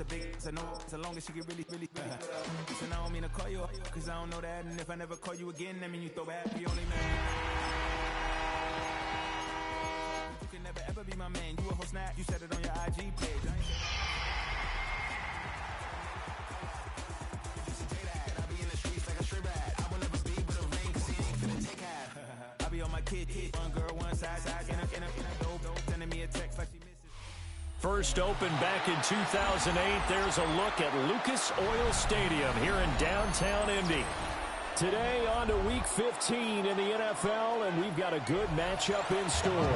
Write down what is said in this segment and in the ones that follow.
a big, I know, as long as she get really. Listen, I don't mean to call you up, cause I don't know that. And if I never call you again, that mean you throw back, you only man. You can never ever be my man. You a whole snap, you said it on your IG page. I be in the streets like a straight rat. I will never speak with a ring, cause he ain't finna take half. I be on my kid, one girl, one side, in a dope, sending me a text like she misses. First opened back in 2008. There's a look at Lucas Oil Stadium here in downtown Indy. Today on to Week 15 in the NFL, and we've got a good matchup in store,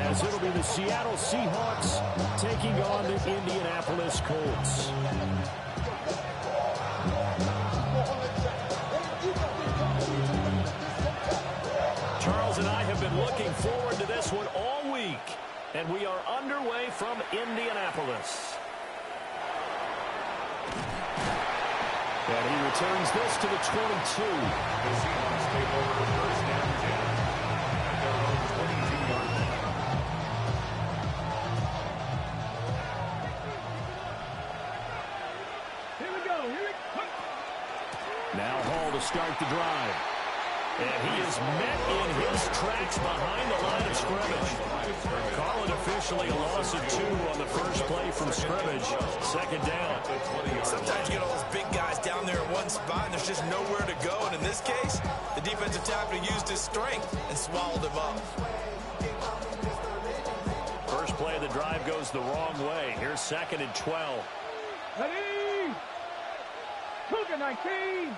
as it'll be the Seattle Seahawks taking on the Indianapolis Colts. Charles and I have been looking forward to this one all week, and we are underway from Indianapolis. And he returns this to the 22. The Seahawks take over the first down 10 at their own 22-yard line. Here we go. Now Hall to start the drive. And he is met in his tracks behind the line of scrimmage. Call it officially a loss of 2 on the first play from scrimmage. Second down. Sometimes you get all those big guys down there in one spot and there's just nowhere to go. And in this case, the defensive tackle used his strength and swallowed him up. First play of the drive goes the wrong way. Here's 2nd and 12. Ready? Cougar 19.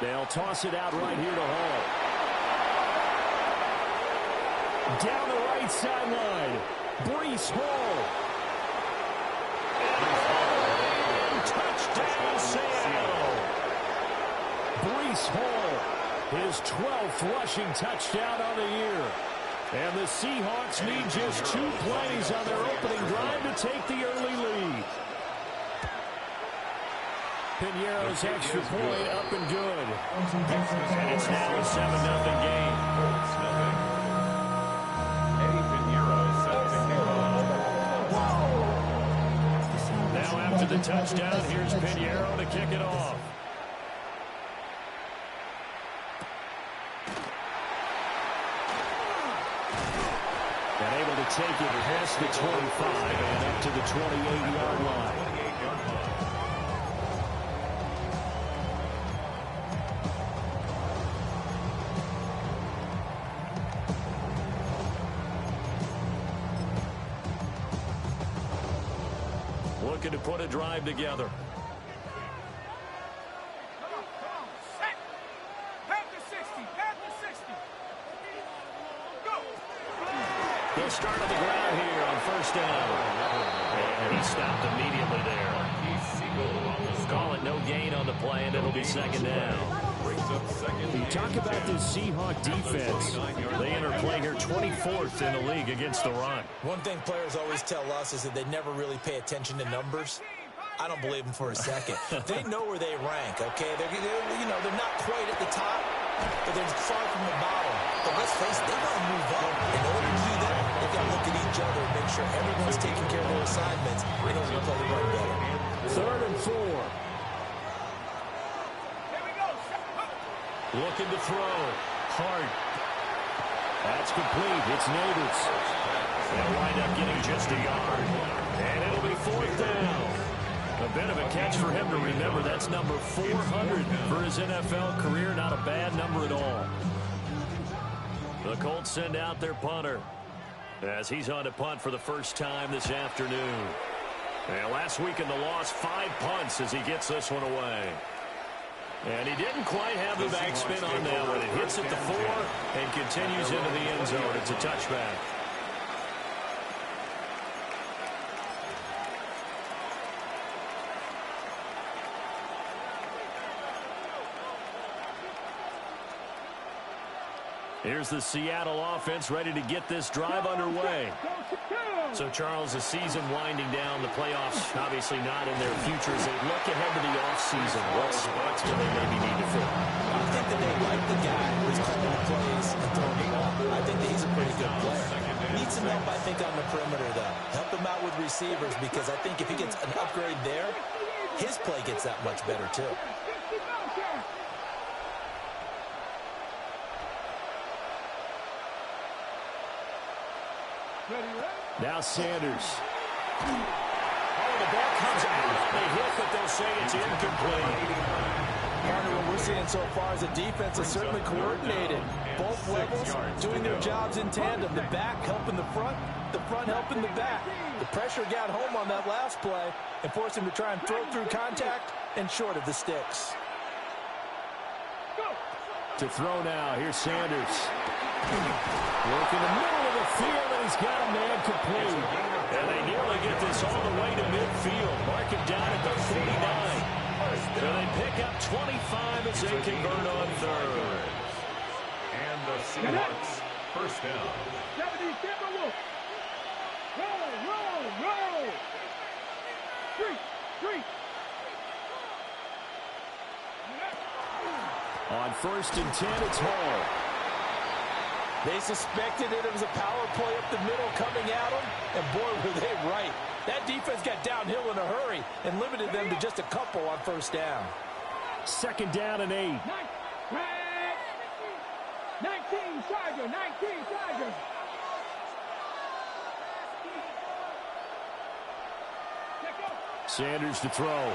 They'll toss it out right here to Hall. Down the right sideline, Breece Hall. And touchdown, Seattle. Breece Hall, his 12th rushing touchdown on the year. And the Seahawks need just 2 plays on their opening drive to take the early lead. Piñeiro's extra point up and good. And it's now a 7-0 game. Eddie Piñeiro is set to kick off. Now after the touchdown, here's Piñeiro to kick it off. And able to take it past the 25 and up to the 28-yard line. Looking to put a drive together. Come on. Set. Back to 60. Go. He'll start on the ground here on first down. And he stopped immediately there. Call it no gain on the play, and it'll be 2nd down. You talk about this Seahawk defense. They enter play here 24th in the league against the run. One thing players always tell us is that they never really pay attention to numbers. I don't believe them for a second. They know where they rank, okay? They're not quite at the top, but they're far from the bottom. But let's face it, they want to move up. In order to do that, they've got to look at each other and make sure everyone's taking care of their assignments in order to play the run better. 3rd and 4. Looking to throw. Hart. That's complete. It's Neighbors. They'll wind up getting just a yard. And it'll be 4th down. A bit of a catch for him to remember. That's number 400 for his NFL career. Not a bad number at all. The Colts send out their punter as he's on to punt for the first time this afternoon. And last week in the loss, 5 punts as he gets this one away. And he didn't quite have the backspin on that one. It hits at the 4 and continues into the end zone. It's a touchback. Here's the Seattle offense ready to get this drive underway. So, Charles, the season winding down, the playoffs obviously not in their future. As they look ahead to the offseason, what spots do they maybe need to fill? I think that they like the guy who's calling the plays and throwing the ball. I think that he's a pretty good player. He some help, I think, on the perimeter, though. Help him out with receivers, because I think if he gets an upgrade there, his play gets that much better, too. Now Sanders. Oh, the ball comes out on the hit, but they'll say it's incomplete. Partner, what we're seeing so far is the defense is certainly coordinated. Both levels doing their jobs in tandem. The back helping the front helping the back. The pressure got home on that last play and forced him to try and throw through contact and short of the sticks. To throw now, here's Sanders. Work in the middle of the field, and he's got a man complete. And they nearly get this all the way to midfield. Mark it down at the 49. So they pick up 25 as they convert on third. And the Seahawks first down. 70, Timberwolves. Roll. Three. On 1st and 10, it's Hall. They suspected it was a power play up the middle coming at them, and boy, were they right. That defense got downhill in a hurry and limited them to just a couple on 1st down. 2nd down and 8. 19 Chargers. Sanders to throw.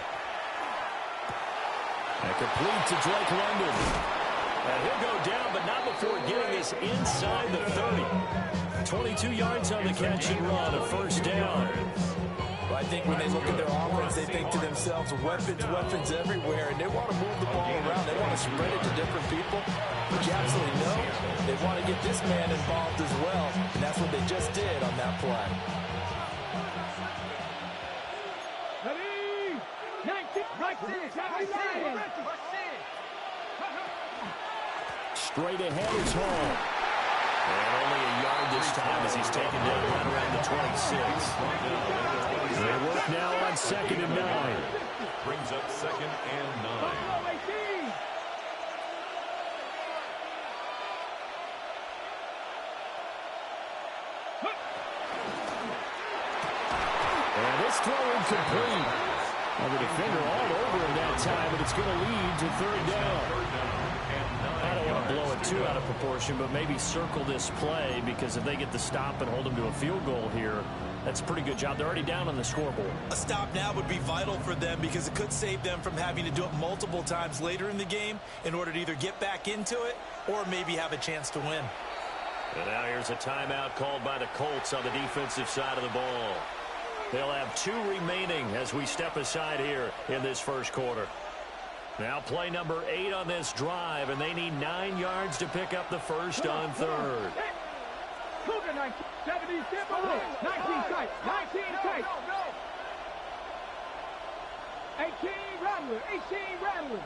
And complete to Drake London. And he'll go down, but not before getting this inside the 30. 22 yards on the catch and run, a 1st down. Well, I think when they look at their offense, they think to themselves, weapons everywhere, and they want to move the ball around. They want to spread it to different people. But you absolutely know they want to get this man involved as well, and that's what they just did on that play. Straight ahead is Hall. And only a yard this time as he's taken down right around the 26. They work now on 2nd and 9. Brings up 2nd and 9. And this throw incomplete. Well, the defender all over him that time, but it's going to lead to 3rd down. I don't want to blow it too out of proportion, but maybe circle this play, because if they get the stop and hold them to a field goal here, that's a pretty good job. They're already down on the scoreboard. A stop now would be vital for them, because it could save them from having to do it multiple times later in the game in order to either get back into it or maybe have a chance to win. And now here's a timeout called by the Colts on the defensive side of the ball. They'll have 2 remaining as we step aside here in this 1st quarter. Now play number 8 on this drive, and they need 9 yards to pick up the 1st on 3rd. 70, 19 tight. 18 Rattler.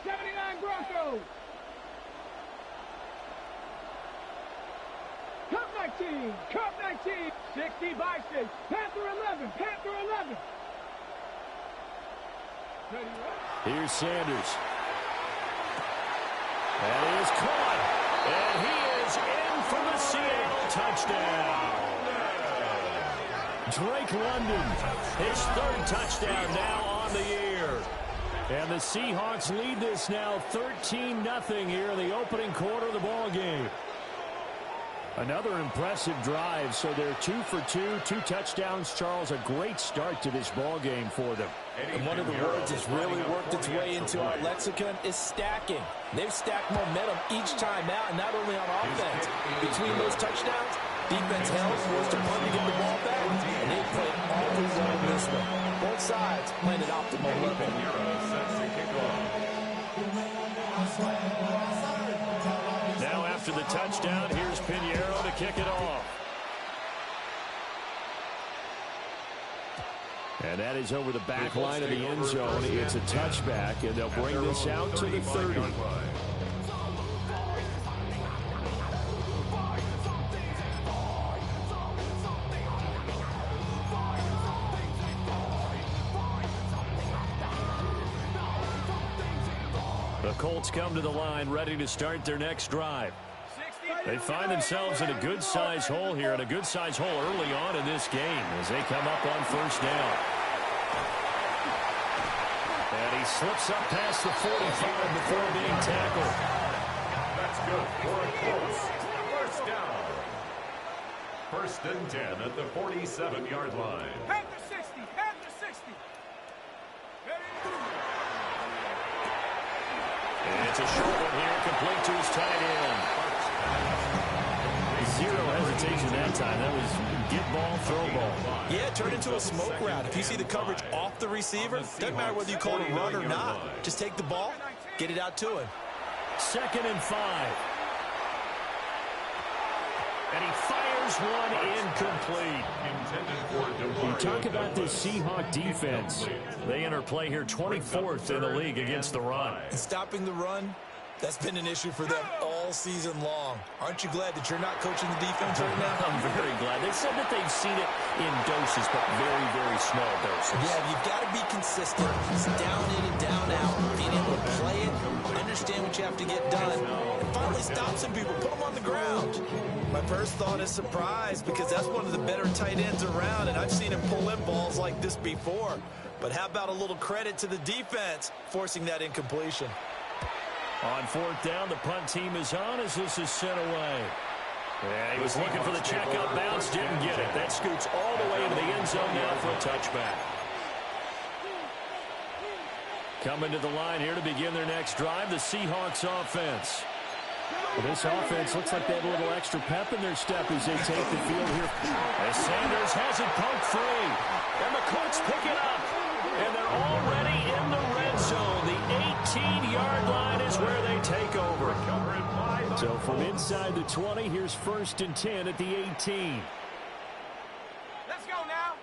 79 Broncos. Cup 19. 60 Bison. Panther 11. Here's Sanders. And he is caught. And he is in for the Seattle touchdown. Drake London, his 3rd touchdown now on the year. And the Seahawks lead this now 13-0 here in the opening quarter of the ball game. Another impressive drive, so they're 2 for 2, 2 touchdowns. Charles, a great start to this ball game for them. And one of the words that's really worked its way into our lexicon is stacking. They've stacked momentum each time out, and not only on offense. Between those touchdowns, defense held, forced a punt to get the ball back, and they played awfully well in this one. Both sides playing at optimal level. Now after the touchdown, here's Pinheiro to kick it off. And that is over the back line of the end zone. It's a touchback, and they'll bring this out to the 30. The Colts come to the line ready to start their next drive. They find themselves in a good-sized hole here, and a good-sized hole early on in this game as they come up on first down. And he slips up past the 45 before being tackled. That's good for a close first down. 1st and 10 at the 47-yard line. Head to 60. Head to 60. And it's a short one here, complete to his tight end. Zero hesitation that time. That was get ball, throw ball. Yeah, turn into a smoke route. If you see the coverage off the receiver, doesn't matter whether you call it a run or not. Just take the ball, get it out to him. 2nd and 5. And he fires one incomplete. You talk about this Seahawk defense. They enter play here 24th in the league against the run. And stopping the run, that's been an issue for them all season long. Aren't you glad that you're not coaching the defense right now? I'm very glad. They said that they've seen it in doses, but very, very small doses. Yeah, you've got to be consistent. It's down in and down out. Being able to play it, understand what you have to get done, and finally stop some people, put them on the ground. My first thought is surprise, because that's one of the better tight ends around, and I've seen him pull in balls like this before. But how about a little credit to the defense forcing that incompletion? On 4th down, the punt team is on as this is sent away. Yeah, he was looking for the check up bounce, didn't get it. That scoots all the way into the end zone now for a touchback. Coming to the line here to begin their next drive, the Seahawks offense. Well, this offense looks like they have a little extra pep in their step as they take the field here. As Sanders has it poked free. And the Colts pick it up. And they're already in the red zone. The 18-yard line is where they take over. So from inside the 20, here's 1st and 10 at the 18. Let's go now.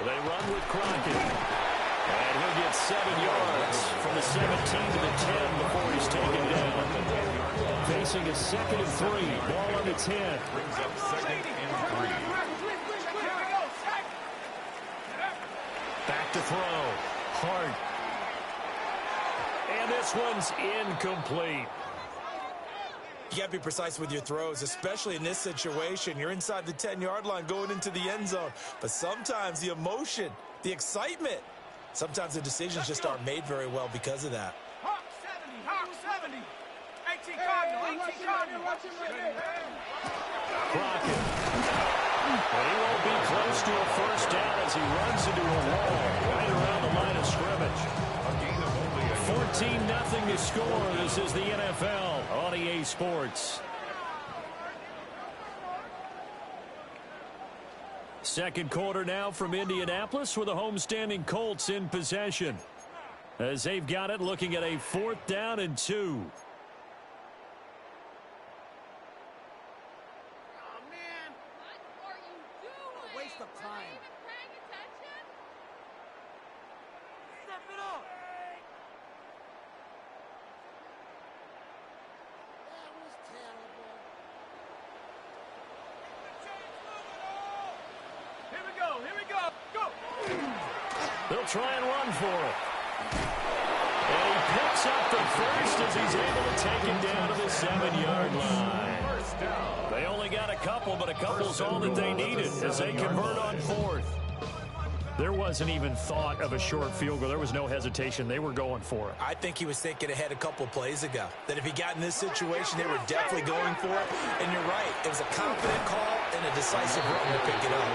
They run with Crockett. And he'll get 7 yards from the 17 to the 10 before he's taken down. Facing a 2nd and 3. Ball on the 10. Brings up 2nd and 3. Back to throw. Hard. And this one's incomplete. You got to be precise with your throws, especially in this situation. You're inside the 10-yard line going into the end zone. But sometimes the emotion, the excitement, sometimes the decisions just aren't made very well because of that. Hawk 70. Hawk 70. 18 Cardinal. 18 Cardinal. Crockett. But he won't be close to a first down as he runs into a wall right around the line of scrimmage. 14-0 to score. This is the NFL on EA Sports. Second quarter now from Indianapolis with the homestanding Colts in possession. As they've got it, looking at a 4th down and 2. They'll try and run for it. And he picks up the first as he's able to take him down to the 7-yard line. They only got a couple, but a couple's all that they needed as they convert on 4th. There wasn't even thought of a short field goal. There was no hesitation. They were going for it. I think he was thinking ahead a couple plays ago, that if he got in this situation, they were definitely going for it. And you're right. It was a confident call and a decisive run to pick it up.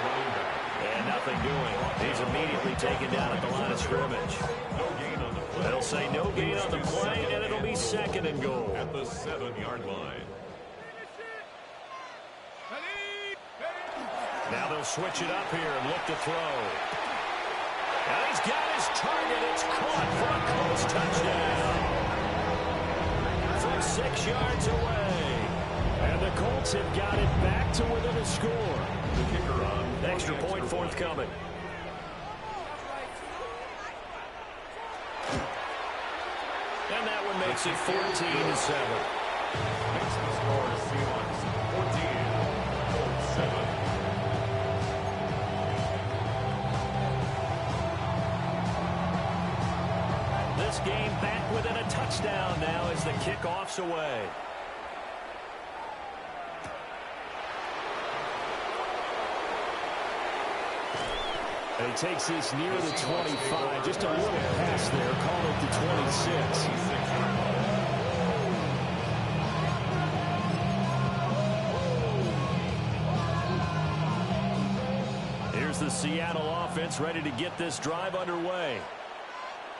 And nothing doing. He's immediately taken down at the line of scrimmage. They'll say no gain on the play, and it'll be 2nd and goal. At the 7-yard line. Now they'll switch it up here and look to throw. And he's got his target. It's caught for a close touchdown. From 6 yards away. And the Colts have got it back to within a score. The kicker on. Extra point forthcoming. And that one makes it 14-7. Makes the score Seahawks 14, Colts 7. This game back within a touchdown now as the kickoff's away. And he takes this near the 25. Just a little pass there. Call it the 26. Here's the Seattle offense ready to get this drive underway.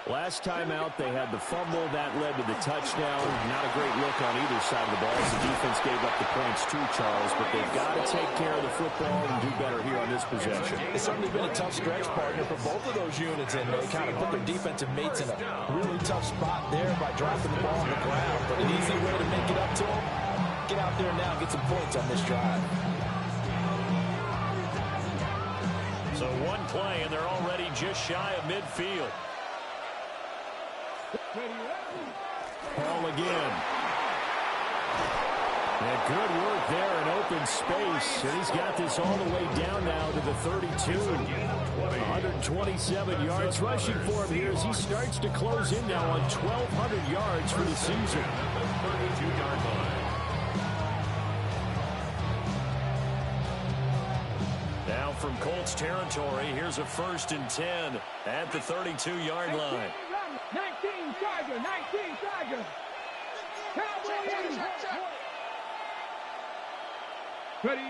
Last time out, they had the fumble. That led to the touchdown. Not a great look on either side of the ball as the defense gave up the points too, Charles. But they've got to take care of the football and do better here on this possession. It's certainly been a tough stretch, partner, for both of those units. And they kind of put their defensive mates in a really tough spot there by dropping the ball on the ground. But an easy way to make it up to them, get out there now and get some points on this drive. So one play, and they're already just shy of midfield. Ball again. And good work there in open space. And he's got this all the way down now to the 32. 127 yards rushing for him here as he starts to close in now on 1,200 yards for the season. 32-yard line. Now from Colts territory, here's a 1st and 10 at the 32-yard line. 19 Tiger, 19 Tiger. Cowboys. Ready.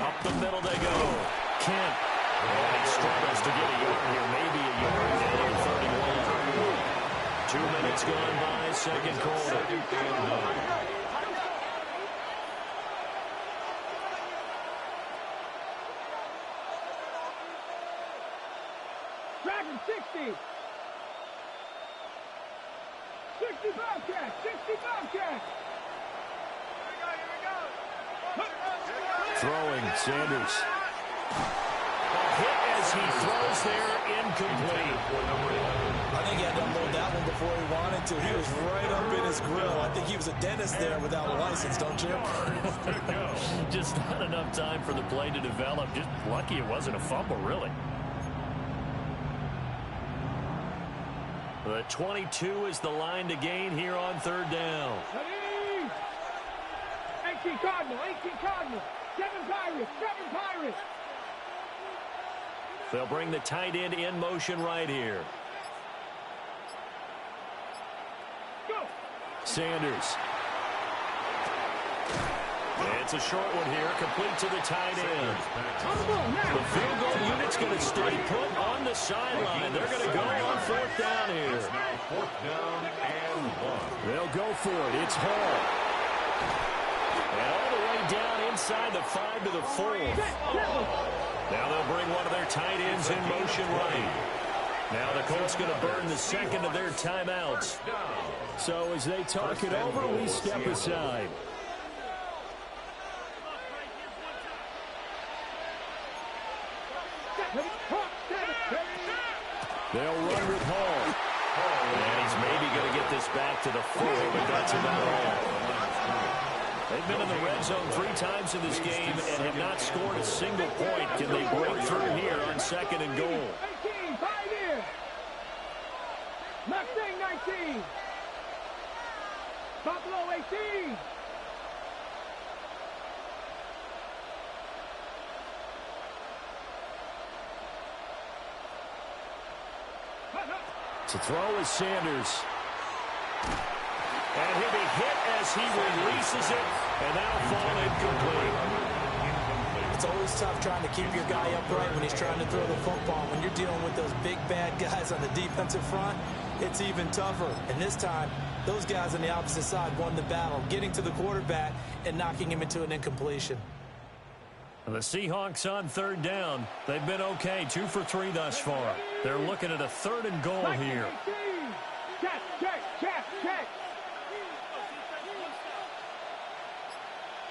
Up the middle they go. Kent. And he struggles to get a yard here. Maybe a yard down at 31. 2 minutes gone by, second quarter. Dragon 60. 60 Bobcats, 60 Bobcats. Throwing, Sanders. A hit as he throws there, incomplete. I think he had to unload that one before he wanted to. He was right up in his grill. I think he was a dentist there without a license, don't you? Just not enough time for the play to develop. Just lucky it wasn't a fumble, really. The 22 is the line to gain here on 3rd down. Ready. 18 Cardinal, 18 Cardinal. 7 Pirates, 7 Pirates. They'll bring the tight end in motion right here. Go. Sanders. It's a short one here, complete to the tight end. The field goal unit's going to stay put on the sideline. They're going to go on 4th down here. It's now 4th down and 1. They'll go for it. It's Hall. And all the way down inside the 5 to the 4. Now they'll bring one of their tight ends in motion right. Now the Colts going to burn the second of their timeouts. So as they talk it over, we step aside. They'll run with Hall. And he's maybe going to get this back to the 4, but that's about all. They've been in the red zone 3 times in this game and have not scored a single point. Can they break through here on 2nd and goal? 18, Pioneer. Mustang 19. Buffalo 18. To throw is Sanders. And he'll be hit as he releases it, and that'll fall incomplete. It's always tough trying to keep your guy upright when he's trying to throw the football. When you're dealing with those big, bad guys on the defensive front, it's even tougher. And this time, those guys on the opposite side won the battle, getting to the quarterback and knocking him into an incompletion. The Seahawks on 3rd down. They've been okay, 2 for 3 thus far. They're looking at a 3rd and goal here. Check, check, check, check.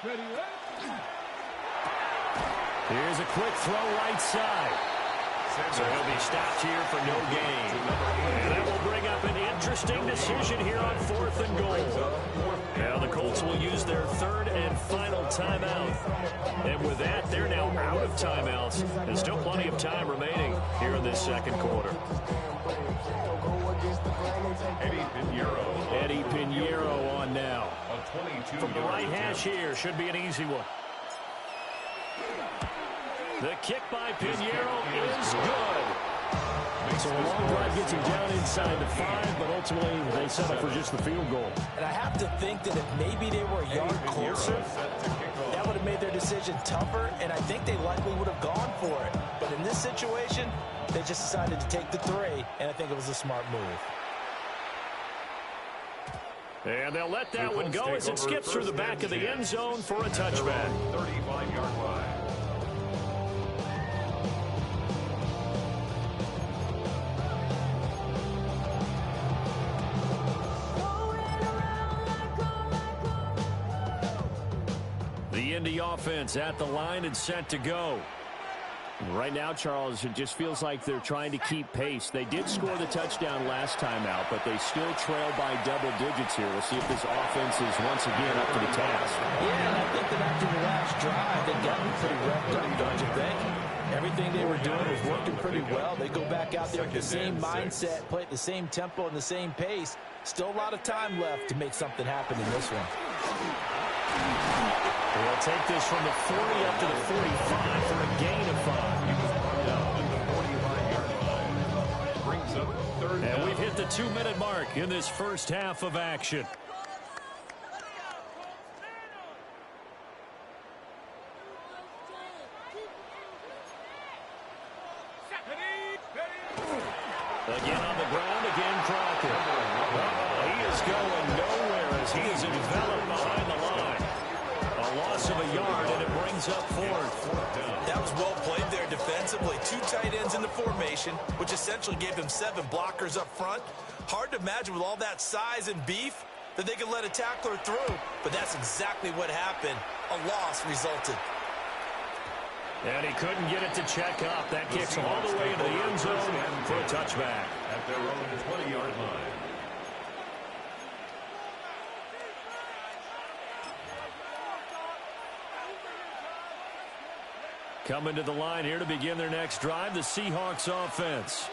Ready, Here's a quick throw right side. So he'll be stopped here for no gain. And that will bring up an interesting decision here on 4th and goal. Now the Colts will use their 3rd and final timeout. And with that, they're now out of timeouts. There's still plenty of time remaining here in this 2nd quarter. Eddie Pinheiro on now. From the right hash here, should be an easy one. The kick by Pinheiro is good. So a long drive gets him down inside the 5, but ultimately they settle for just the field goal. And I have to think that if maybe they were a yard closer, that would have made their decision tougher, and I think they likely would have gone for it. But in this situation, they just decided to take the 3, and I think it was a smart move. And they'll let that one go as it skips through the back of the end zone for a touchback. 35-yard line. The Indy offense at the line and set to go. Right now, Charles, it just feels like they're trying to keep pace. They did score the touchdown last time out, but they still trail by double digits here. We'll see if this offense is once again up to the task. Yeah, and I think that after the last drive, they've gotten pretty revved up, don't you think? Everything they were doing was working pretty well. They go back out there with the same mindset, play at the same tempo and the same pace. Still a lot of time left to make something happen in this one. They'll take this from the 40 up to the 45 for a gain of 5. And we've hit the 2-minute mark in this first half of action. Again on the ground, again Crockett. He is going nowhere as he is enveloped behind the line. A loss of a yard, and it brings up 4th. That was well played there defensively. 2 tight ends in the formation, which essentially gave them 7 blockers up front. Hard to imagine with all that size and beef that they could let a tackler through, but that's exactly what happened. A loss resulted. And he couldn't get it to check up. That kicks him all the way into the end zone for a touchback. At their own 20-yard line. Coming to the line here to begin their next drive, the Seahawks offense.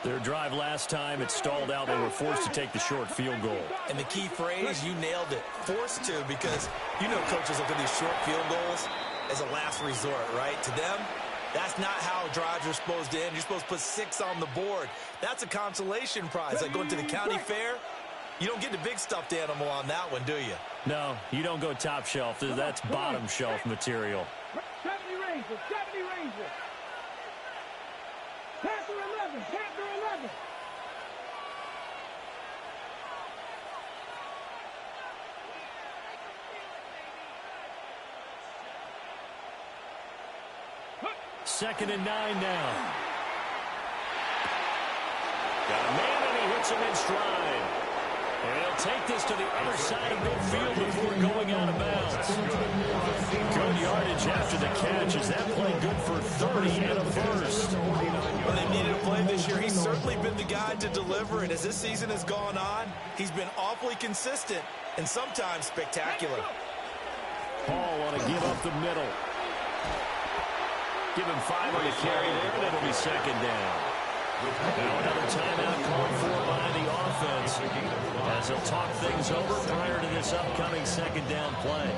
Their drive last time, it stalled out. They were forced to take the short field goal. And the key phrase, you nailed it. Forced to, because you know coaches look at these short field goals as a last resort, right? To them, that's not how drives are supposed to end. You're supposed to put 6 on the board. That's a consolation prize. Like going to the county fair, you don't get the big stuffed animal on that one, do you? No, you don't go top shelf. That's bottom shelf material. 70 Rangers, 70 Rangers. Panther 11, Panther 11. Second and 9 now. Got a man, and he hits him in stride. And he'll take this to the other side of midfield before going out of bounds. Good yardage after the catch. Is that play good for 30 and a first? Well, they needed a play this year. He's certainly been the guy to deliver, and as this season has gone on, he's been awfully consistent and sometimes spectacular. Paul want to give up the middle. Give him 5 on the carry there, and it'll be second down. Now another timeout called for by the offense as they'll talk things over prior to this upcoming second down play.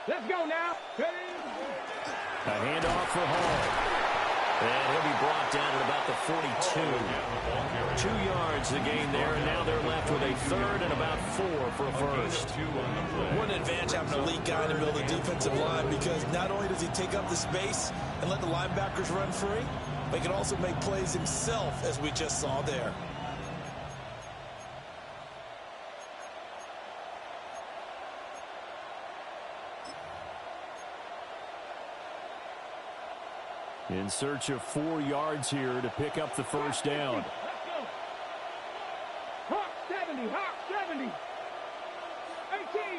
Let's go now. Ready? A handoff for Hall. And he'll be brought down at about the 42. 2 yards the gain there, and now they're left with a 3rd and about 4 for a first. What an advantage having a lead guy in the middle of the defensive line, because not only does he take up the space and let the linebackers run free, but he can also make plays himself, as we just saw there. In search of 4 yards here to pick up the first down. Let's go. Hawk 70, Hawk 70. 18,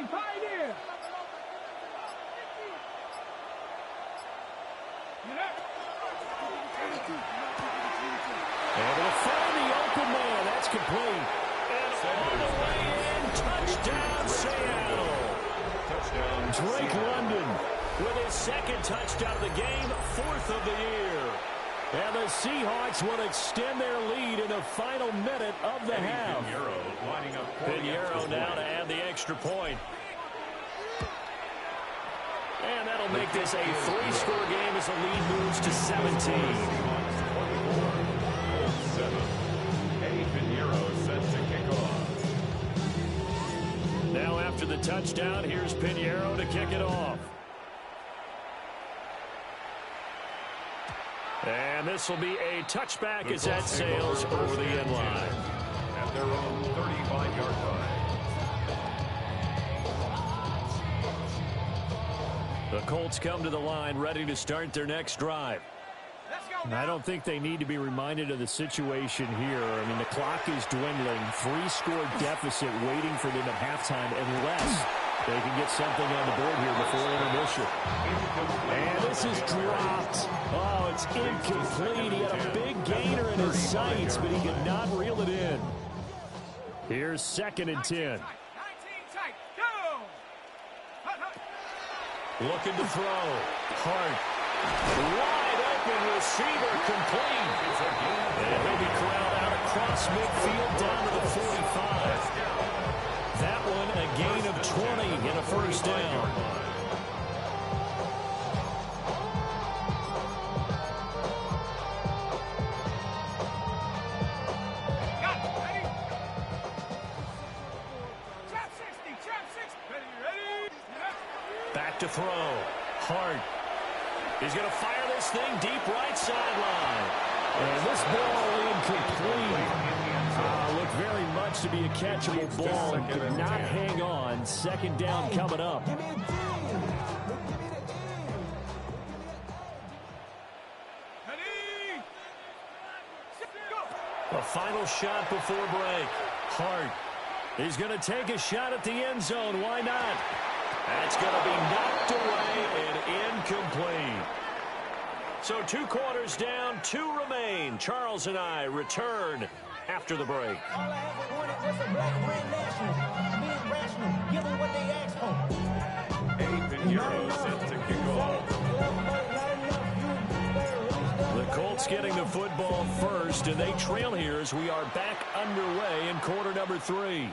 Pioneer. Able to find the open man. That's complete. And all the way in. Touchdown, Seattle. Drake London with his 2nd touchdown of the game, 4th of the year. And the Seahawks will extend their lead in the final minute of the half. Pinheiro now to add the extra point. And that'll make this a 3-score game as the lead moves to 17. Pinheiro set to kick off. Now after the touchdown, here's Pinheiro to kick it off. And this will be a touchback as that sails over the end line. At their own 35-yard line. The Colts come to the line ready to start their next drive. I don't think they need to be reminded of the situation here. I mean, the clock is dwindling. 3-score deficit waiting for them at halftime unless they can get something on the board here before intermission. And this is dropped. Oh, it's incomplete. He had a big gainer in his sights, but he could not reel it in. Here's 2nd and 10. Looking to throw. Hart. Wide open receiver complete. And he'll be corralled out across midfield down to the 45. That one a gain of 20 and a first down. Back to throw. Hart. He's going to fire this thing deep right sideline. And this ball incomplete. Looked very much to be a catchable ball and could not hang on. 2nd down coming up. A final shot before break. Hart. He's going to take a shot at the end zone. Why not? That's going to be knocked away and incomplete. So 2 quarters down, 2 remain. Charles and I return after the break. All I ever wanted was a black brand national. Being rational, give them what they ask for. Pinheiro set to kick off. The Colts getting the football first, and they trail here as we are back underway in quarter number 3.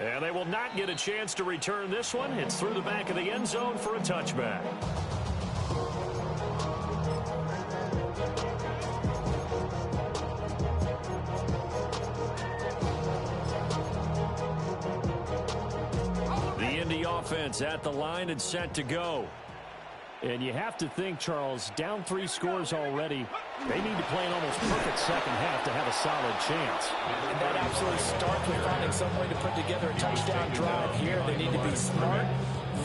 And they will not get a chance to return this one. It's through the back of the end zone for a touchback. The Indy offense at the line and set to go. And you have to think, Charles, down 3 scores already. They need to play an almost perfect second half to have a solid chance. And that absolutely starts with finding some way to put together a touchdown drive here. They need to be smart,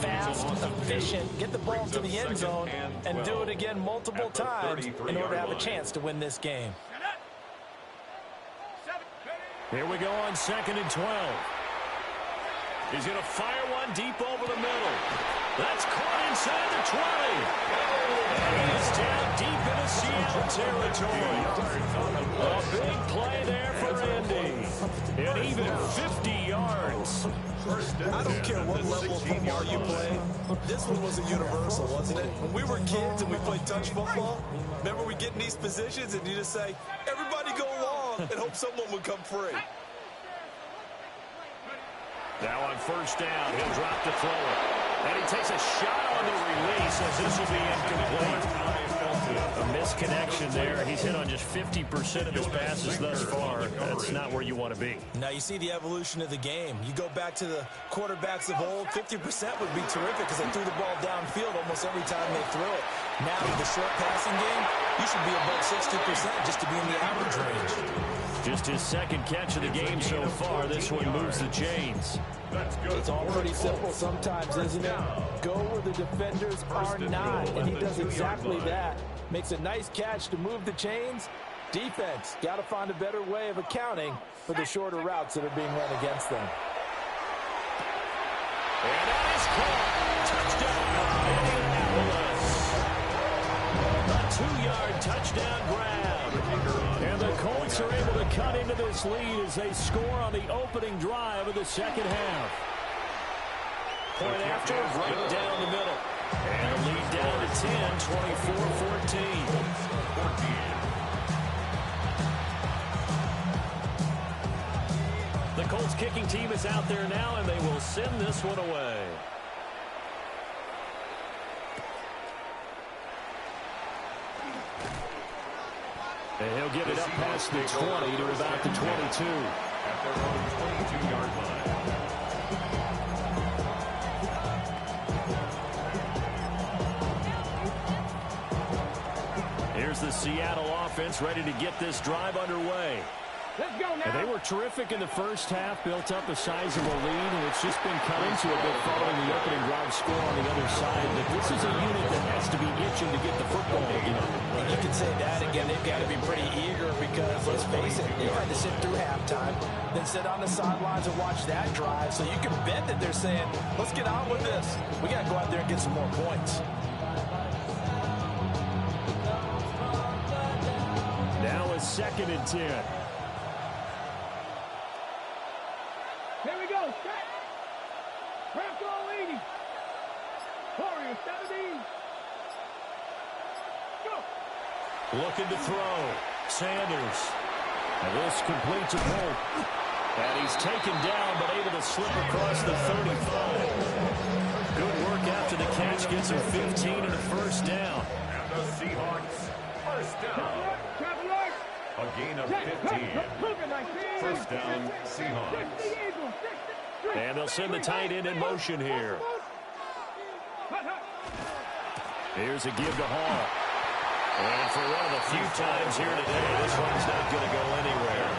fast, efficient, get the ball to the end zone, and do it again multiple times in order to have a chance to win this game. Here we go on 2nd and 12. He's going to fire one deep over the middle. That's caught inside the 20. And he's down deep into Seattle territory. A big play there for Indy. And even 50 yards. I don't care what level of football you play. This one was a universal, wasn't it? When we were kids and we played touch football, remember we get in these positions and you just say, everybody go long, and hope someone would come free. Now on 1st down, he'll drop to throw it. And he takes a shot on the release as this will be incomplete. A misconnection there. He's hit on just 50% of his passes thus far. That's not where you want to be. Now you see the evolution of the game. You go back to the quarterbacks of old, 50% would be terrific because they threw the ball downfield almost every time they threw it. Now with the short passing game, you should be above 60% just to be in the average range. Just his 2nd catch of the game so far. This one moves the chains. It's all pretty simple sometimes, isn't it? Go where the defenders are not, and he does exactly that. Makes a nice catch to move the chains. Defense, got to find a better way of accounting for the shorter routes that are being run against them. And that is caught. Touchdown, Indianapolis. A 2-yard touchdown grab. And the Colts are able to cut into this lead as they score on the opening drive of the second half. Point after, right down the middle. And the lead down to 10, 24-14. The Colts kicking team is out there now, and they will send this one away. And he'll get it up past the 20 to about the 22. At their own 22-yard line. Here's the Seattle offense ready to get this drive underway. Let's go now. And they were terrific in the first half, built up a sizable lead, and it's just been cut into a bit following the opening drive score on the other side. But this is a unit that has to be itching to get the football again. And you can say that again. They've got to be pretty eager because, let's face it, they had to sit through halftime, then sit on the sidelines and watch that drive. So you can bet that they're saying, let's get on with this. We got to go out there and get some more points. Now a 2nd and 10. Here we go. Set. Press all 80. Warriors 17. Go. Looking to throw. Sanders. And this complete to Bolt. And he's taken down, but able to slip across the 35. Good work after the catch. Gets him 15 and a first down. And the Seahawks, first down. A gain of 15. First down, Seahawks. And they'll send the tight end in motion here. Here's a give to Hall. And for one of the few times here today, this one's not going to go anywhere.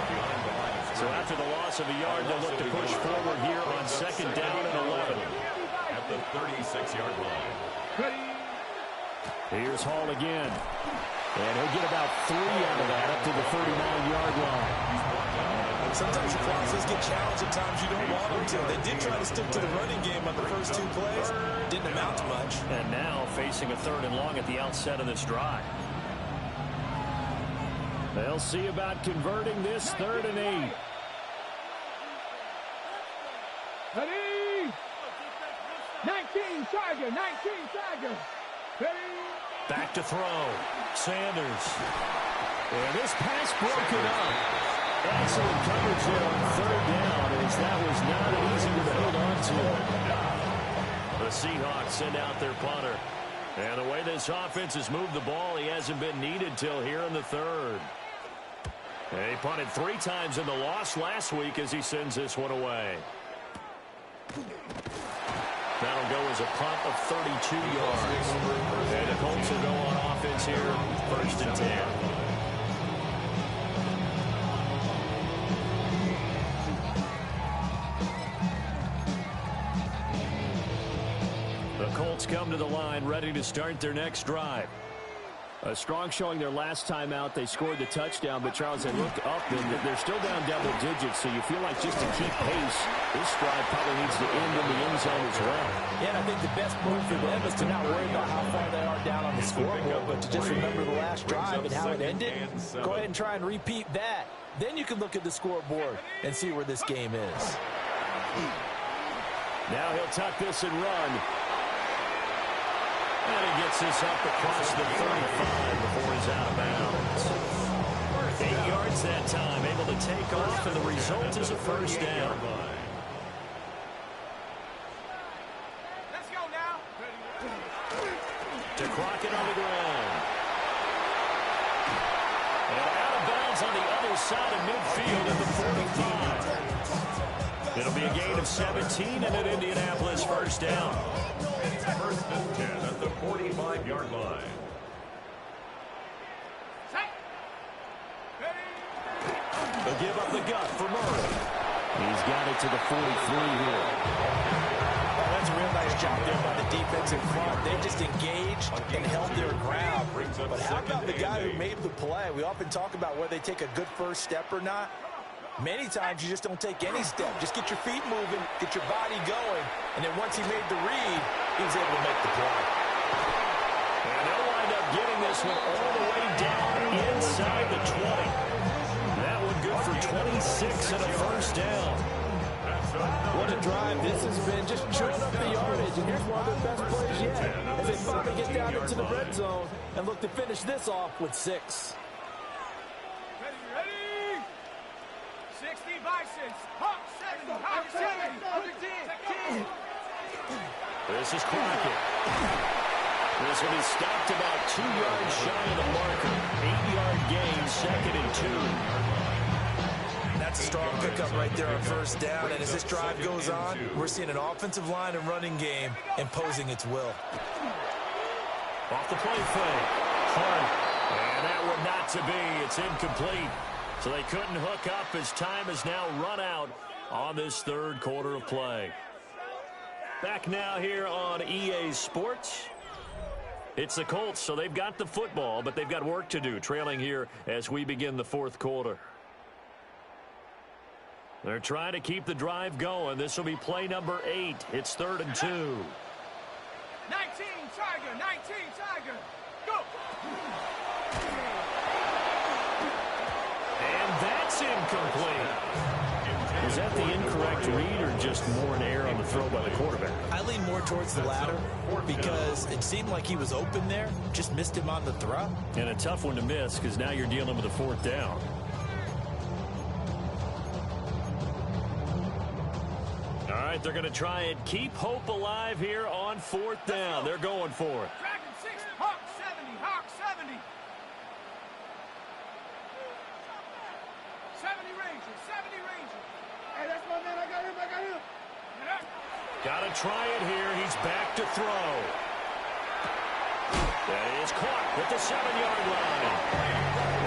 So after the loss of a yard, they'll look to push forward here on 2nd down and 11. At the 36-yard line. Here's Hall again. And he'll get about 3 out of that up to the 39-yard line. Sometimes your process get challenged at times you don't want them to. They did try to stick to the running game on the first 2 plays. Didn't amount to much. And now facing a 3rd and long at the outset of this drive. They'll see about converting this 3rd and 8. Ready? 19 Tiger, 19 Tiger. Ready? Back to throw. Sanders. And this pass broken up. Excellent coverage there on 3rd down, as that was not an easy one to hold on to. The Seahawks send out their punter. And the way this offense has moved the ball, he hasn't been needed till here in the 3rd. And he punted 3 times in the loss last week as he sends this one away. That'll go as a punt of 32 yards. And the Colts will go on offense here, 1st and 10. The Colts come to the line, ready to start their next drive. A strong showing their last time out. They scored the touchdown, but Charles, they look up and they're still down double digits, so you feel like just to keep pace, this drive probably needs to end in the end zone as well. Yeah, and I think the best move for them is to not worry about how far they are down on the scoreboard, but to just remember the last drive and how it ended. Go ahead and try and repeat that. Then you can look at the scoreboard and see where this game is. Now he'll tuck this and run. And he gets this up across the 35 before he's out of bounds. 8 yards that time, able to take off, and the result is a first down. Let's go now. To Crockett on the ground. And out of bounds on the other side of midfield at the 45. It'll be a gain of 17 and an Indianapolis first down. First and 10 at the 45-yard line. They'll give up the gut for Murray. He's got it to the 43 here. That's a real nice job there by the defense in front. They just engaged and held their ground. But how about the guy who made the play? We often talk about whether they take a good first step or not. Many times you just don't take any step. Just get your feet moving, get your body going, and then once he made the read, he was able to make the play. And they'll wind up getting this one all the way down inside the 20. That one good for 26 and a first down. That's a What a drive this has been, just chewing up the yardage, and here's one of their best plays yet as they finally get down into the red zone and look to finish this off with 6. Ready? 60 Bisons. Hawk 70. Hawk 70. This is Crockett. This will be stopped about 2 yards shy of the marker. 8-yard gain, 2nd and 2. That's a strong pickup right there on first down. And as this drive goes on, we're seeing an offensive line and running game imposing its will. Off the play fake. Hart. And that one not to be. It's incomplete. So they couldn't hook up as time has now run out on this third quarter of play. Back now here on EA Sports. It's the Colts, so they've got the football, but they've got work to do, trailing here as we begin the fourth quarter. They're trying to keep the drive going. This will be play number 8. It's 3rd and 2. 19 Tiger. 19 Tiger. Go. And that's incomplete. Is that the incorrect read or just more an error on the throw by the quarterback? I lean more towards the latter because it seemed like he was open there, just missed him on the throw. And a tough one to miss because now you're dealing with a 4th down. All right, they're going to try and keep hope alive here on 4th down. They're going for it. Dragon 6. Hawk 70. Hawk 70. 70 Ranger. 70 Ranger. Hey, that's my man. I got him. Got to try it here. He's back to throw. That is caught at the 7-yard line.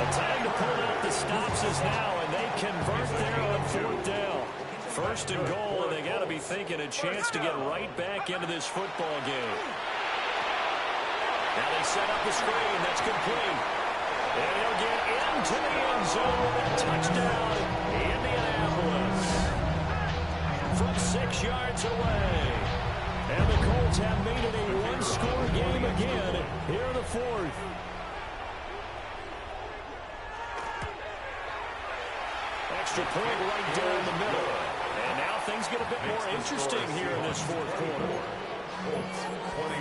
The time to pull out the stops is now, and they convert there on 4th down. 1st and goal, and they got to be thinking a chance to get right back into this football game. Now they set up the screen. That's complete. And he'll get into the end zone with a touchdown, Indianapolis. From 6 yards away. And the Colts have made it a one-score game again here in the 4th. Extra point right down the middle. And now things get a bit more interesting here in this 4th quarter.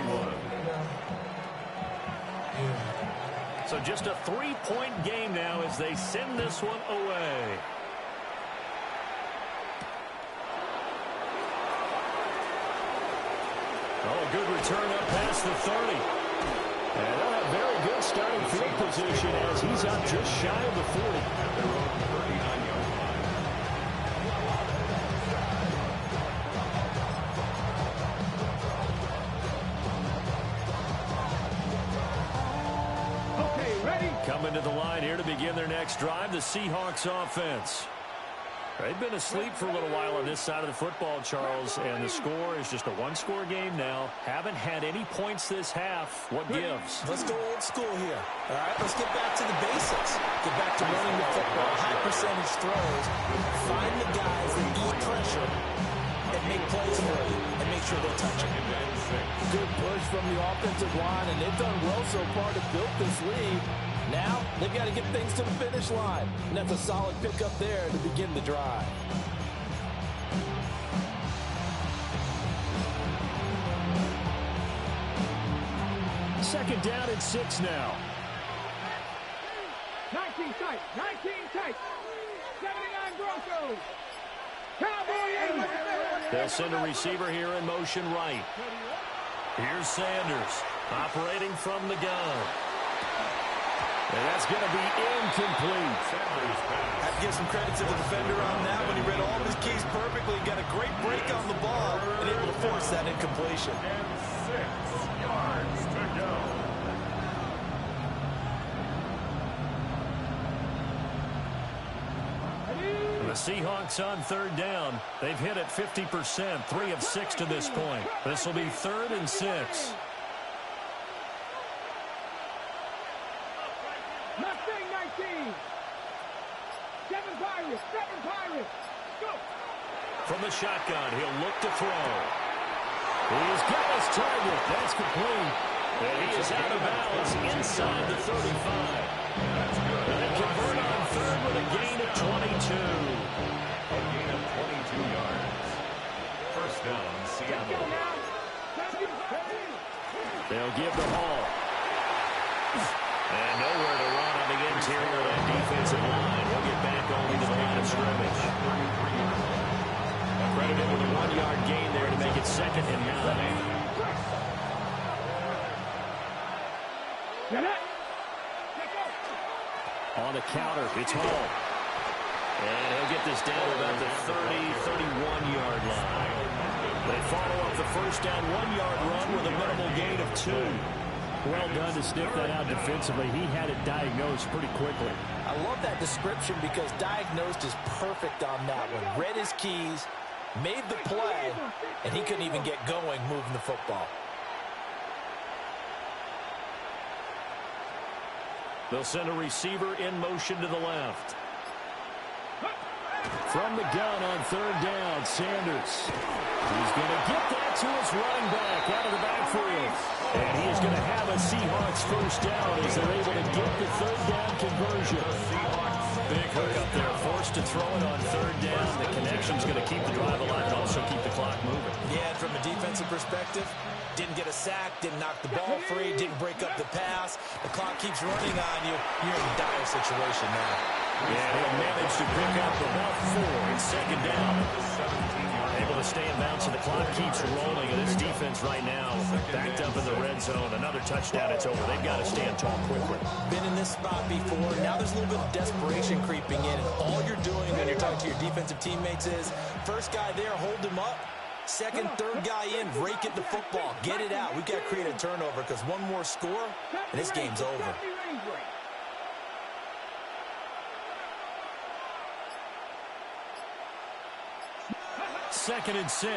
21. So just a 3-point game now as they send this one away. Oh, a good return up past the 30. And they'll have very good starting field position as he's out just shy of the 40. Okay, ready? Coming to the line here to begin their next drive, the Seahawks offense. They've been asleep for a little while on this side of the football, Charles, and the score is just a one-score game now. Haven't had any points this half. What gives? Let's go old school here. All right, let's get back to the basics. Get back to running the football, high percentage throws. Find the guys that eat pressure and make plays for you and make sure they're touching. Good push from the offensive line, and they've done well so far to build this lead. Now, they've got to get things to the finish line. And that's a solid pickup there to begin the drive. Second down and 6 now. 19 tight. 19 tight. 79 Broncos. Cowboy. They'll send a receiver here in motion right. Here's Sanders operating from the gun. And that's going to be incomplete. I have to give some credit to the defender on that when he read all of his keys perfectly, got a great break on the ball, and able to force that incompletion. And 6 yards to go. The Seahawks on 3rd down. They've hit it 50%, 3 of 6 to this point. This will be 3rd and 6. Mustang 19. 7 Pirates. Go. From the shotgun, he'll look to throw. He's got his target. That's complete. And he is out of bounds inside the 35. And they convert on 3rd with a gain of 22. A gain of 22 yards. On the counter, it's Hall. And he'll get this down to about the 31-yard line. They follow up the first down 1-yard run with a minimal gain of 2. Well done to sniff that out defensively. He had it diagnosed pretty quickly. I love that description because diagnosed is perfect on that one. Read his keys, made the play, and he couldn't even get going moving the football. They'll send a receiver in motion to the left. From the gun on third down, Sanders. He's going to get that to his running back out of the backfield. And he is going to have a Seahawks first down as they're able to get the third down conversion. Big hook up there, forced to throw it on third down. The connection's going to keep the drive alive and also keep the clock moving. Yeah, and from a defensive perspective, didn't get a sack, didn't knock the ball free, didn't break up the pass. The clock keeps running on you. You're in a dire situation now. Yeah, he'll manage to pick up about 4 in second down. Able to stay in bounds, and the clock keeps rolling. And this defense right now backed up in the red zone. Another touchdown, it's over. They've got to stand tall quickly. Been in this spot before. Now there's a little bit of desperation creeping in. And all you're doing when you're talking to your defensive teammates is, first guy there, hold him up. Second, third guy in, rake at the football. Get it out. We've got to create a turnover because one more score, and this game's over. Second and 6.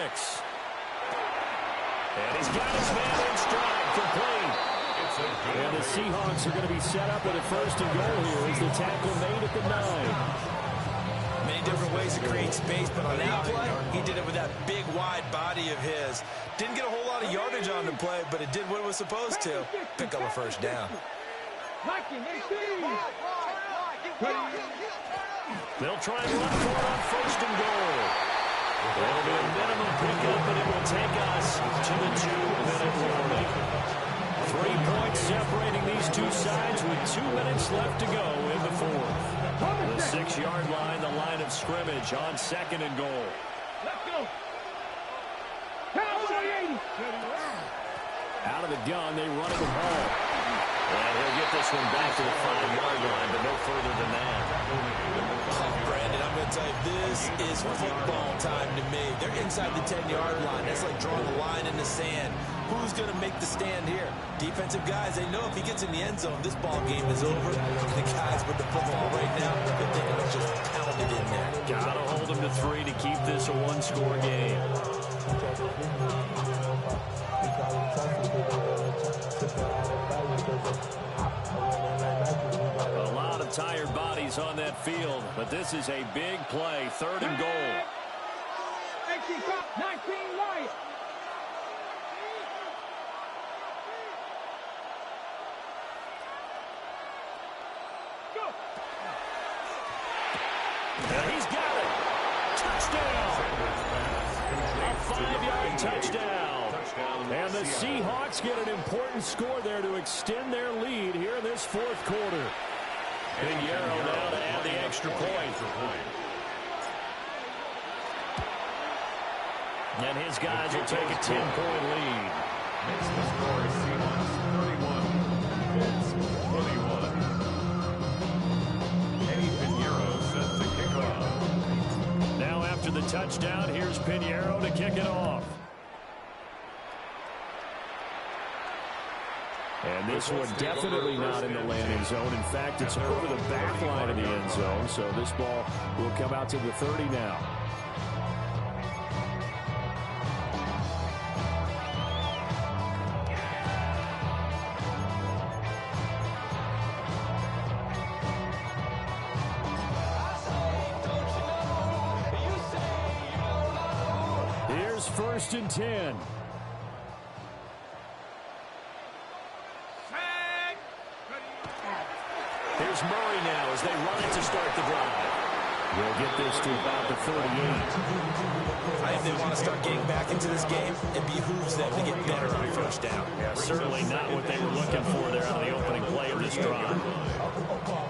And he's got his man in stride, complete. And the Seahawks are going to be set up with a first and goal here as the tackle made at the 9. Many different ways to create space, but on that play, he did it with that big, wide body of his. Didn't get a whole lot of yardage on the play, but it did what it was supposed to. Pick up a first down. They'll try and run for it on first and goal. It'll be a minimum pickup, but it will take us to the 2-minute warning. 3 points separating these two sides with 2 minutes left to go in the fourth. The 6-yard line, the line of scrimmage on second and goal. Let's go. Cowboy 80. Out of the gun, they run it with Hall. And he'll get this one back to the 5-yard line, but no further than that. Brandon, I'm going to tell you, this is football time to me. They're inside the 10-yard line. That's like drawing a line in the sand. Who's going to make the stand here? Defensive guys, they know if he gets in the end zone, this ball game is over. The guys with the football right now, they're thinking of just pound it in there. Got to hold them to 3 to keep this a one-score game. A lot of tired bodies on that field, but this is a big play, third and goal. 19 Lions. And he's got it. Touchdown. A 5-yard touchdown. And the Seahawks get an important score there to extend their lead here in this fourth quarter. Pinheiro now to add the extra point. And his guys will take a 10-point lead. Makes the score Seahawks 31, Colts 21. Eddie Pinheiro set to kick off. Now after the touchdown, here's Pinheiro to kick it off. And this one definitely not in the landing zone. In fact, it's over the back line of the end zone. So this ball will come out to the 30 now. Here's first and 10. Here's Murray now as they run it to start the drive. We'll get this to about the 38. I think they want to start getting back into this game. It behooves them to get better on first down. Yeah, certainly not what they were looking for there on the opening play of this drive.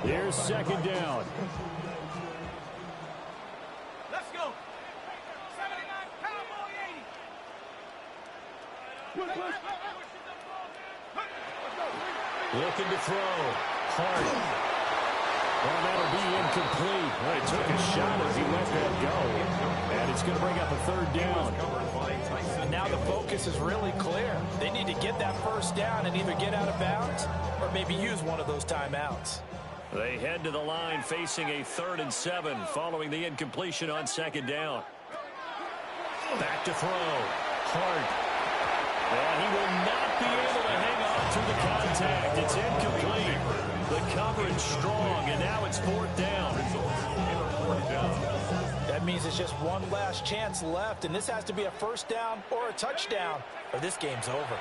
Here's second down. Let's go. 79 Cowboy 80. Looking to throw. Hard. Well, that'll be incomplete. Well, he took a shot as he let that go. And it's going to bring up a third down. And now the focus is really clear. They need to get that first down and either get out of bounds or maybe use one of those timeouts. They head to the line facing a 3rd and 7 following the incompletion on 2nd down. Back to throw. Hart. And he will not be able to hang on to the contact. It's incomplete. The coverage strong, and now it's 4th down. That means it's just one last chance left, and this has to be a first down or a touchdown, or this game's over.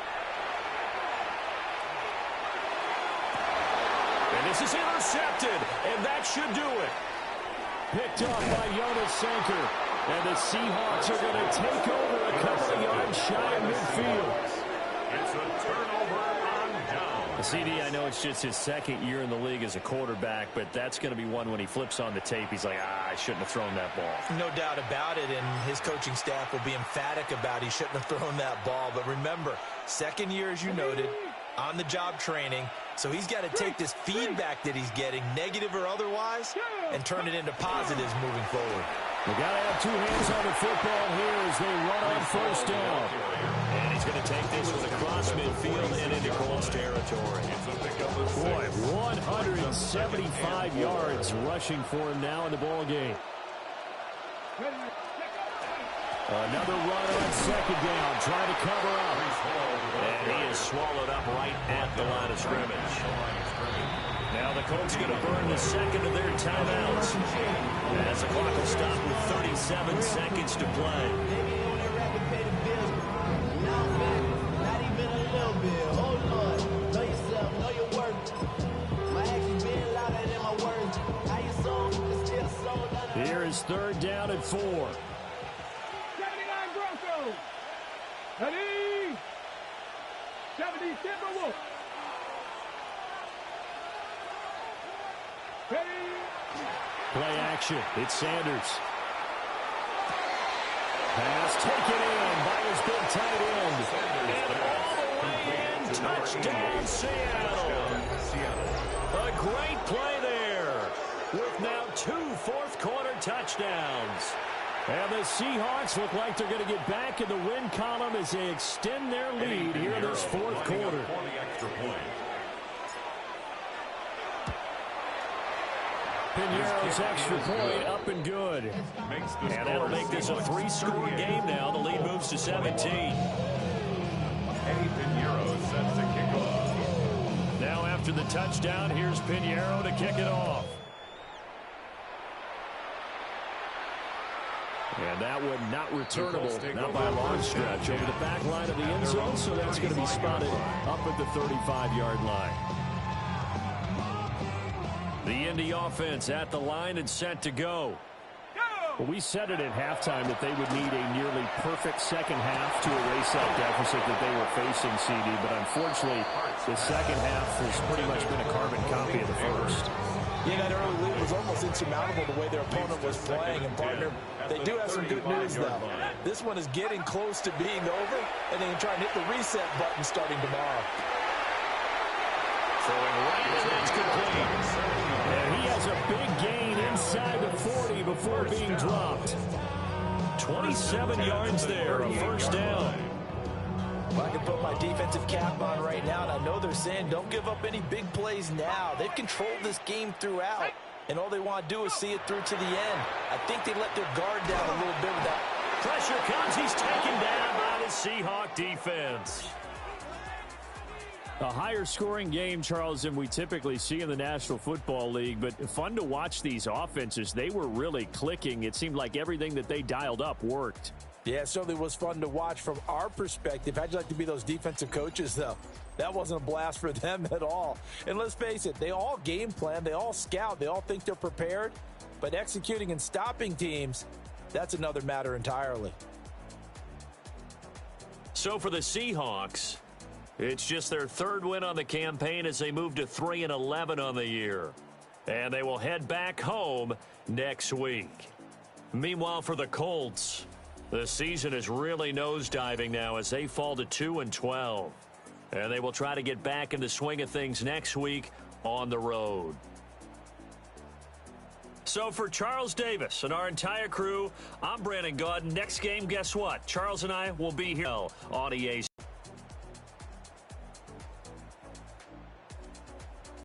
And this is intercepted, and that should do it. Picked up by Jonas Sanker. And the Seahawks are going to take over a couple of yards shy of midfield. It's a turnover on down. CD, I know it's just his 2nd year in the league as a quarterback, but that's going to be one when he flips on the tape. He's like, I shouldn't have thrown that ball. No doubt about it, and his coaching staff will be emphatic about he shouldn't have thrown that ball. But remember, 2nd year, as you noted, on-the-job training. So he's got to take this feedback that he's getting, negative or otherwise, and turn it into positives moving forward. They got to have 2 hands on the football here as they run on first down. And he's going to take this one across midfield and into Colts territory. Boy, 175 yards rushing for him now in the ball game. Another run on 2nd down, trying to cover up. And he is swallowed up right at the line of scrimmage. Now the Colts going to burn the 2nd of their timeouts. As the clock will stop with 37 seconds to play. Not even a little bit. Hold on. Know yourself. Know your worth. My actions being louder than my words. How you sold is still sold. Here is 3rd down and 4. 79 Broncos. Ready? 70 Timberwolves. Play action. It's Sanders. Pass taken in by his big tight end. And all the way in. Touchdown, Seattle. A great play there. With now 2 fourth-quarter touchdowns. And the Seahawks look like they're going to get back in the win column as they extend their lead here in this 4th quarter. Pinheiro's extra point up and good. And that'll make this a 3-score game now. The lead moves to 17. Eddie Pinheiro sets to kick off. Now after the touchdown, here's Pinheiro to kick it off. And that one not returnable, not by a long stretch, over the back line of the end zone, so that's going to be spotted up at the 35-yard line. The Indy offense at the line and set to go. Well, we said it at halftime that they would need a nearly perfect second half to erase that deficit that they were facing, CD, but unfortunately, the second half has pretty much been a carbon copy of the first. Yeah, that early lead was almost insurmountable the way their opponent was playing. And, partner, they do have some good news, though. This one is getting close to being over, and they can try and hit the reset button starting tomorrow. Throwing right, and that's complete. And he has a big gain inside the 40 before being dropped. 27 yards there, a first down. Well, I can put my defensive cap on right now, and I know they're saying don't give up any big plays now. They've controlled this game throughout, and all they want to do is see it through to the end. I think they let their guard down a little bit with that. Pressure comes. He's taken down by the Seahawk defense. A higher-scoring game, Charles, than we typically see in the National Football League, but fun to watch these offenses. They were really clicking. It seemed like everything that they dialed up worked. Yeah, it certainly was fun to watch from our perspective. How'd you like to be those defensive coaches, though? That wasn't a blast for them at all. And let's face it, they all game plan, they all scout, they all think they're prepared, but executing and stopping teams, that's another matter entirely. So for the Seahawks, it's just their 3rd win on the campaign as they move to 3-11 on the year. And they will head back home next week. Meanwhile, for the Colts, the season is really nosediving now as they fall to 2-12. And they will try to get back in the swing of things next week on the road. So for Charles Davis and our entire crew, I'm Brandon Gaudin. Next game, guess what? Charles and I will be here on EA